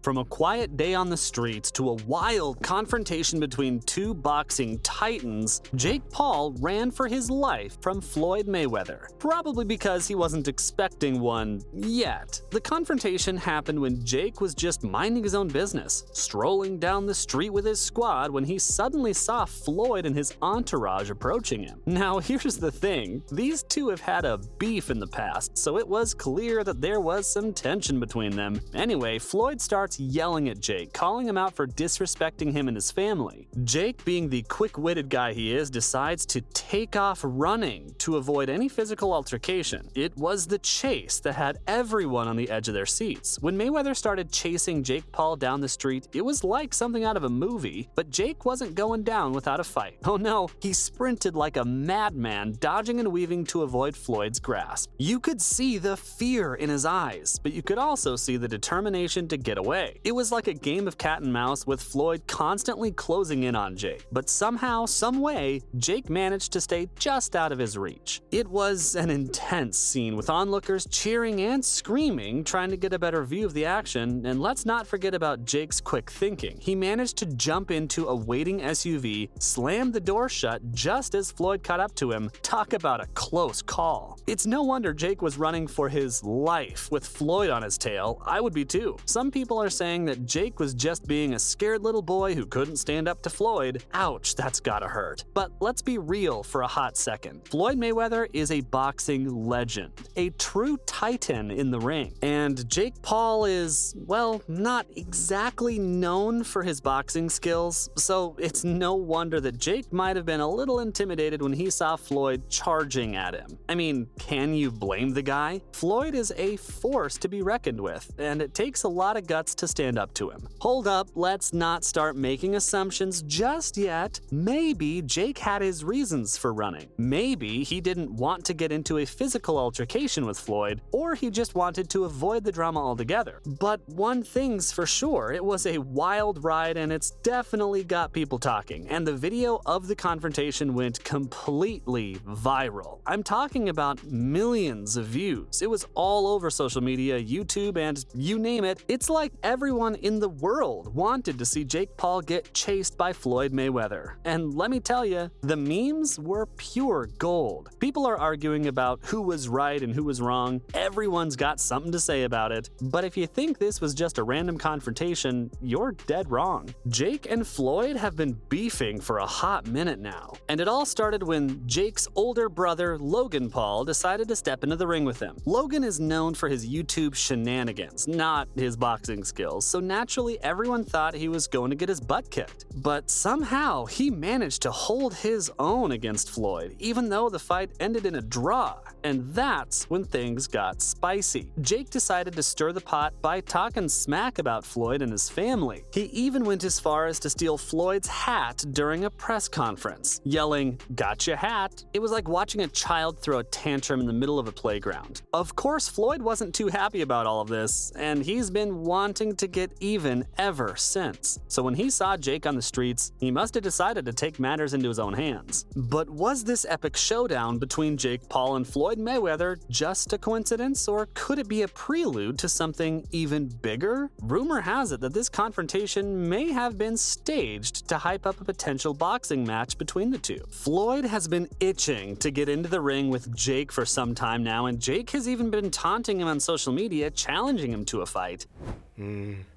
From a quiet day on the streets to a wild confrontation between two boxing titans, Jake Paul ran for his life from Floyd Mayweather. Probably because he wasn't expecting one yet. The confrontation happened when Jake was just minding his own business, strolling down the street with his squad when he suddenly saw Floyd and his entourage approaching him. Now here's the thing, these two have had a beef in the past, so it was clear that there was some tension between them. Anyway, Floyd starts yelling at Jake, calling him out for disrespecting him and his family. Jake, being the quick-witted guy he is, decides to take off running to avoid any physical altercation. It was the chase that had everyone on the edge of their seats. When Mayweather started chasing Jake Paul down the street, it was like something out of a movie, but Jake wasn't going down without a fight. Oh no, he sprinted like a madman, dodging and weaving to avoid Floyd's grasp. You could see the fear in his eyes, but you could also see the determination to get away. It was like a game of cat and mouse with Floyd constantly closing in on Jake, but somehow, some way, Jake managed to stay just out of his reach. It was an intense scene with onlookers cheering and screaming, trying to get a better view of the action, and let's not forget about Jake's quick thinking. He managed to jump into a waiting SUV, slam the door shut just as Floyd caught up to him. Talk about a close call. It's no wonder Jake was running for his life with Floyd on his tail. I would be too. Some people are saying that Jake was just being a scared little boy who couldn't stand up to Floyd. Ouch, that's gotta hurt. But let's be real for a hot second. Floyd Mayweather is a boxing legend, a true titan in the ring. And Jake Paul is, well, not exactly known for his boxing skills, so it's no wonder that Jake might have been a little intimidated when he saw Floyd charging at him. I mean, can you blame the guy? Floyd is a force to be reckoned with, and it takes a lot of guts to stand up to him. Hold up, let's not start making assumptions just yet. Maybe Jake had his reasons for running. Maybe he didn't want to get into a physical altercation with Floyd, or he just wanted to avoid the drama altogether. But one thing's for sure, it was a wild ride and it's definitely got people talking, and the video of the confrontation went completely viral. I'm talking about millions of views. It was all over social media, YouTube, and you name it. It's like everyone in the world wanted to see Jake Paul get chased by Floyd Mayweather. And let me tell you, the memes were pure gold. People are arguing about who was right and who was wrong. Everyone's got something to say about it. But if you think this was just a random confrontation, you're dead wrong. Jake and Floyd have been beefing for a hot minute now. And it all started when Jake's older brother, Logan Paul, decided to step into the ring with him. Logan is known for his YouTube shenanigans, not his boxing skills, so naturally everyone thought he was going to get his butt kicked. But somehow he managed to hold his own against Floyd, even though the fight ended in a draw. And that's when things got spicy. Jake decided to stir the pot by talking smack about Floyd and his family. He even went as far as to steal Floyd's hat during a press conference, yelling, "Got your hat." It was like watching a child throw a tantrum in the middle of a playground. Of course, Floyd wasn't too happy about all of this, and he's been wanting to get even ever since. So when he saw Jake on the streets, he must have decided to take matters into his own hands. But was this epic showdown between Jake Paul and Floyd Mayweather just a coincidence, or could it be a prelude to something even bigger? Rumor has it that this confrontation may have been staged to hype up a potential boxing match between the two. Floyd has been itching to get into the ring with Jake for some time now, and Jake has even been taunting him on social media, challenging him to a fight.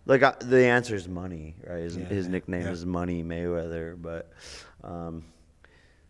Like the answer is money, right? His nickname is Money Mayweather, but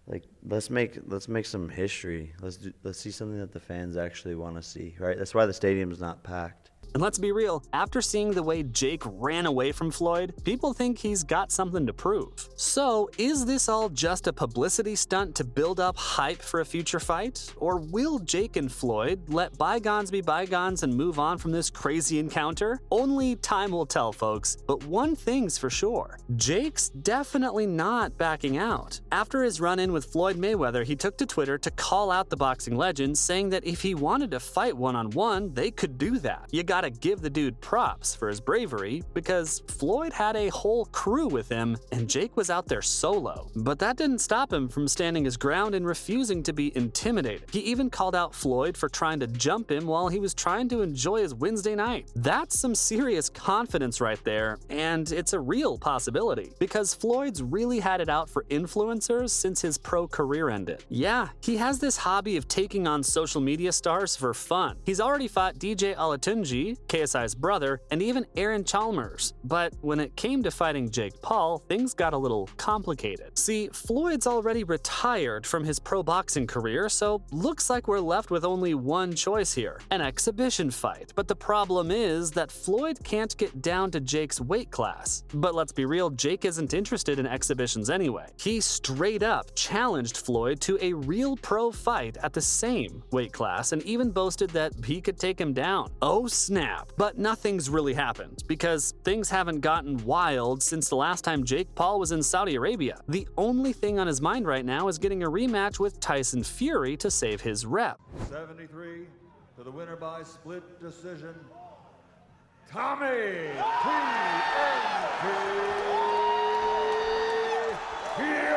like let's make some history. Let's see something that the fans actually want to see, right? That's why the stadium's not packed. And let's be real, after seeing the way Jake ran away from Floyd, people think he's got something to prove. So, is this all just a publicity stunt to build up hype for a future fight? Or will Jake and Floyd let bygones be bygones and move on from this crazy encounter? Only time will tell, folks, but one thing's for sure. Jake's definitely not backing out. After his run-in with Floyd Mayweather, he took to Twitter to call out the boxing legend, saying that if he wanted to fight one-on-one, they could do that. You got gotta give the dude props for his bravery, because Floyd had a whole crew with him and Jake was out there solo. But that didn't stop him from standing his ground and refusing to be intimidated. He even called out Floyd for trying to jump him while he was trying to enjoy his Wednesday night. That's some serious confidence right there, and it's a real possibility, because Floyd's really had it out for influencers since his pro career ended. Yeah, he has this hobby of taking on social media stars for fun. He's already fought DJ Olatunji, KSI's brother, and even Aaron Chalmers. But when it came to fighting Jake Paul, things got a little complicated. See, Floyd's already retired from his pro boxing career, so looks like we're left with only one choice here: an exhibition fight. But the problem is that Floyd can't get down to Jake's weight class. But let's be real, Jake isn't interested in exhibitions anyway. He straight up challenged Floyd to a real pro fight at the same weight class and even boasted that he could take him down. Oh snap. But nothing's really happened, because things haven't gotten wild since the last time Jake Paul was in Saudi Arabia. The only thing on his mind right now is getting a rematch with Tyson Fury to save his rep. 73 to the winner by split decision, Tommy Fury.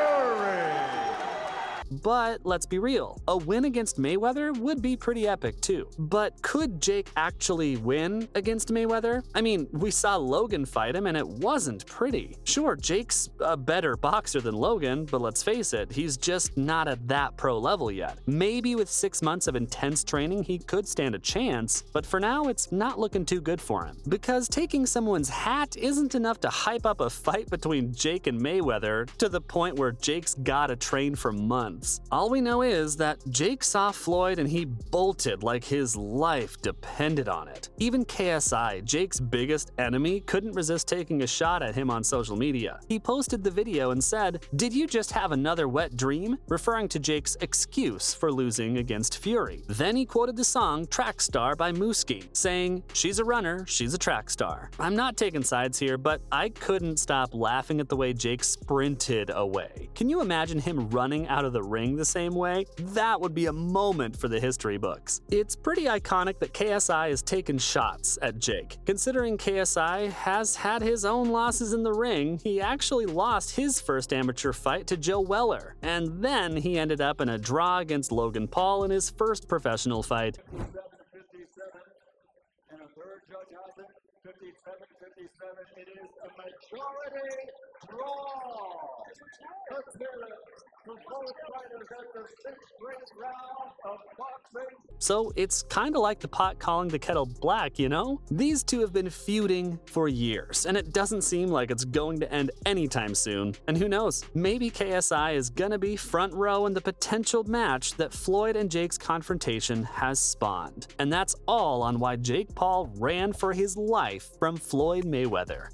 But let's be real, a win against Mayweather would be pretty epic too. But could Jake actually win against Mayweather? I mean, we saw Logan fight him and it wasn't pretty. Sure, Jake's a better boxer than Logan, but let's face it, he's just not at that pro level yet. Maybe with 6 months of intense training he could stand a chance, but for now it's not looking too good for him. Because taking someone's hat isn't enough to hype up a fight between Jake and Mayweather to the point where Jake's gotta train for months. All we know is that Jake saw Floyd and he bolted like his life depended on it. Even KSI, Jake's biggest enemy, couldn't resist taking a shot at him on social media. He posted the video and said, "Did you just have another wet dream?" referring to Jake's excuse for losing against Fury. Then he quoted the song Track Star by Mooski, saying, "She's a runner, she's a track star." I'm not taking sides here, but I couldn't stop laughing at the way Jake sprinted away. Can you imagine him running out of the ring the same way? That would be a moment for the history books. It's pretty iconic that KSI has taken shots at Jake. Considering KSI has had his own losses in the ring, he actually lost his first amateur fight to Joe Weller, and then he ended up in a draw against Logan Paul in his first professional fight. 57, and a third judge has it, 57. It is a majority draw. Let's hear it for both fighters at the 6th grade round of boxing. So it's kinda like the pot calling the kettle black, you know? These two have been feuding for years, and it doesn't seem like it's going to end anytime soon. And who knows, maybe KSI is gonna be front row in the potential match that Floyd and Jake's confrontation has spawned. And that's all on why Jake Paul ran for his life from Floyd Mayweather.